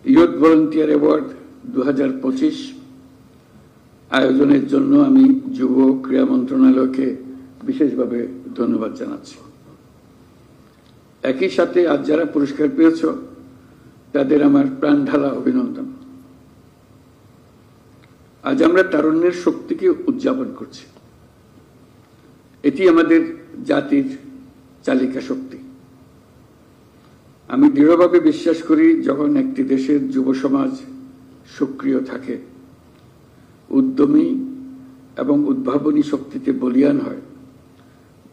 Youth volunteer award 2025 আয়োজনের জন্য আমি যুব ক্রীড়া মন্ত্রণালয়কে বিশেষভাবে ধন্যবাদ জানাচ্ছি। একই সাথে আজ যারা পুরস্কার পেয়েছ তাদের আমার প্রাণঢালা অভিনন্দন। আজ আমরা তারুণ্যের শক্তিকে উদযাপন করছি। এটি আমাদের জাতির চালিকা শক্তি। আমি দৃঢ়ভাবে বিশ্বাস করি, যখন একটি দেশের যুব সমাজ সক্রিয় থাকে, উদ্যমী এবং উদ্ভাবনী শক্তিতে বলীয়ান হয়,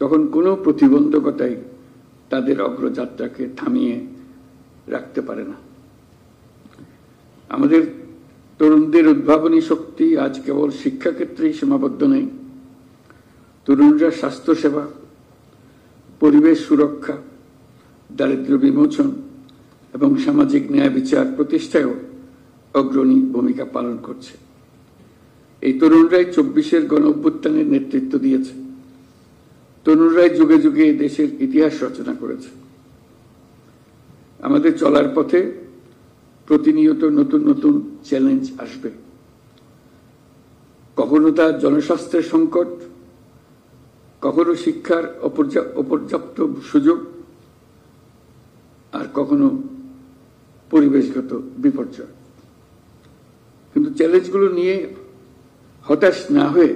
তখন কোনো প্রতিবন্ধকতাই তাদের অগ্রযাত্রাকে থামিয়ে রাখতে পারে না। আমাদের তরুণদের উদ্ভাবনী শক্তি আজ কেবল শিক্ষাক্ষেত্রেই সীমাবদ্ধ নেই। তরুণরা স্বাস্থ্যসেবা, পরিবেশ সুরক্ষা, দারিদ্র্য বিমোচন এবং সামাজিক ন্যায় বিচার প্রতিষ্ঠায়ও অগ্রণী ভূমিকা পালন করছে। এই তরুণরাই 24-এর গণঅভ্যুত্থানের নেতৃত্ব দিয়েছে। তরুণরাই যুগে যুগে দেশের ইতিহাস রচনা করেছে। আমাদের চলার পথে প্রতিনিয়ত নতুন নতুন চ্যালেঞ্জ আসবে। কখনো তা জনস্বাস্থ্যের সংকট, কখনো শিক্ষার অপর্যাপ্ত সুযোগ, আর কখনো পরিবেশগত বিপর্যয়। কিন্তু চ্যালেঞ্জগুলো নিয়ে হতাশ না হয়ে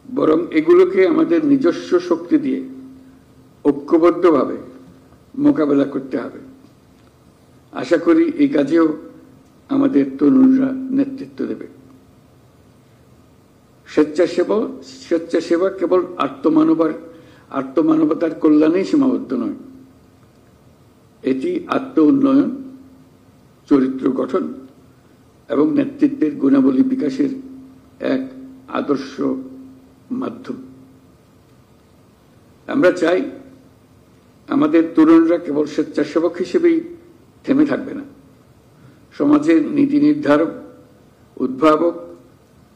বরং এগুলোকে আমাদের নিজস্ব শক্তি দিয়ে ঐক্যবদ্ধভাবে মোকাবেলা করতে হবে। আশা করি এই কাজেও আমাদের তরুণরা নেতৃত্ব দেবে। স্বেচ্ছাসেবা কেবল আত্মমানবতার কল্যাণেই সীমাবদ্ধ নয়। এটি আত্ম উন্নয়ন, চরিত্র গঠন এবং নেতৃত্বের গুণাবলী বিকাশের এক আদর্শ মাধ্যম। আমরা চাই আমাদের তরুণরা কেবল স্বেচ্ছাসেবক হিসেবেই থেমে থাকবে না, সমাজের নীতি নির্ধারক, উদ্ভাবক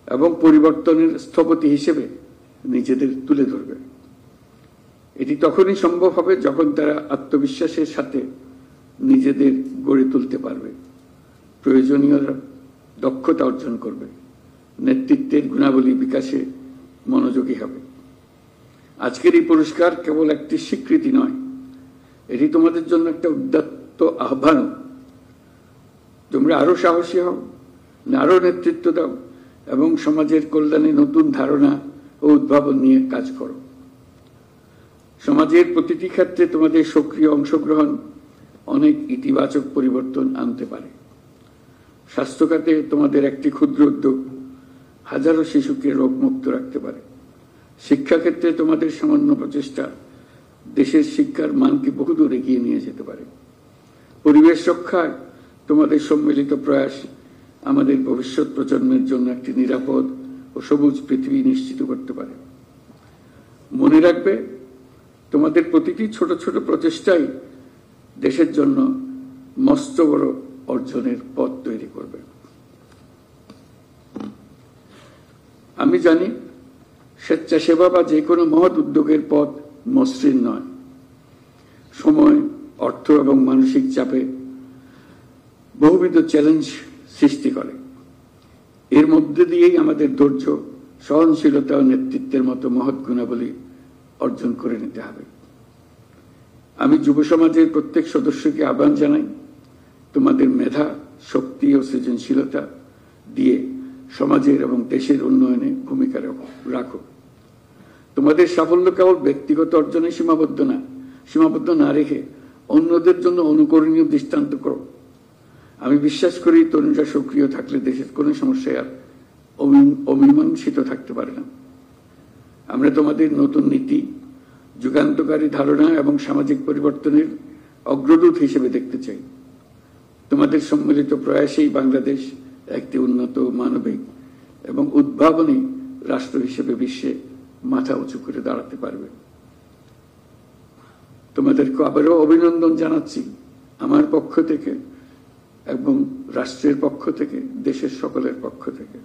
এবং পরিবর্তনের স্থপতি হিসেবে নিজেদের তুলে ধরবে। এটি তখনই সম্ভব হবে যখন তারা আত্মবিশ্বাসের সাথে নিজেদের গড়ে তুলতে পারবে, প্রয়োজনীয় দক্ষতা অর্জন করবে, নেতৃত্বের গুণাবলী বিকাশে মনোযোগী হবে। আজকের এই পুরস্কার কেবল একটি স্বীকৃতি নয়, এটি তোমাদের জন্য একটা উদাত্ত আহ্বান। তোমরা আরো সাহসী হও, আরো নেতৃত্ব দাও এবং সমাজের কল্যাণে নতুন ধারণা ও উদ্ভাবন নিয়ে কাজ করো। সমাজের প্রতিটি ক্ষেত্রে তোমাদের সক্রিয় অংশগ্রহণ অনেক ইতিবাচক পরিবর্তন আনতে পারে। স্বাস্থ্য খাতে তোমাদের একটি ক্ষুদ্র উদ্যোগ হাজারো শিশুকে রোগমুক্ত রাখতে পারে। শিক্ষাক্ষেত্রে তোমাদের সামান্য প্রচেষ্টা দেশের শিক্ষার মানকে বহুদূর এগিয়ে নিয়ে যেতে পারে। পরিবেশ রক্ষায় তোমাদের সম্মিলিত প্রয়াস আমাদের ভবিষ্যৎ প্রজন্মের জন্য একটি নিরাপদ ও সবুজ পৃথিবী নিশ্চিত করতে পারে। মনে রাখবে, তোমাদের প্রতিটি ছোট ছোট প্রচেষ্টাই দেশের জন্য মস্ত বড় অর্জনের পথ তৈরি করবে। আমি জানি স্বেচ্ছাসেবা বা যে কোনো মহৎ উদ্যোগের পথ মসৃণ নয়। সময়, অর্থ এবং মানসিক চাপে বহুবিধ চ্যালেঞ্জ সৃষ্টি করে। এর মধ্যে দিয়েই আমাদের ধৈর্য, সহনশীলতা ও নেতৃত্বের মতো মহৎ গুণাবলী অর্জন করে নিতে হবে। আমি যুব সমাজের প্রত্যেক সদস্যকে আহ্বান জানাই, তোমাদের মেধা, শক্তি ও সৃজনশীলতা দিয়ে সমাজের এবং দেশের উন্নয়নে ভূমিকা রাখো। তোমাদের সাফল্য কেবল ব্যক্তিগত অর্জনে সীমাবদ্ধ না রেখে অন্যদের জন্য অনুকরণীয় দৃষ্টান্ত করো। আমি বিশ্বাস করি, তরুণরা সক্রিয় থাকলে দেশের কোনো সমস্যায় আর অমীমাংসিত থাকতে পারে না। আমরা তোমাদের নতুন নীতি, যুগান্তকারী ধারণা এবং সামাজিক পরিবর্তনের অগ্রদূত হিসেবে দেখতে চাই। তোমাদের সম্মিলিত প্রয়াসেই বাংলাদেশ একটি উন্নত, মানবিক এবং উদ্ভাবনী রাষ্ট্র হিসেবে বিশ্বে মাথা উঁচু করে দাঁড়াতে পারবে। তোমাদেরকে আবারও অভিনন্দন জানাচ্ছি আমার পক্ষ থেকে এবং রাষ্ট্রের পক্ষ থেকে, দেশের সকলের পক্ষ থেকে।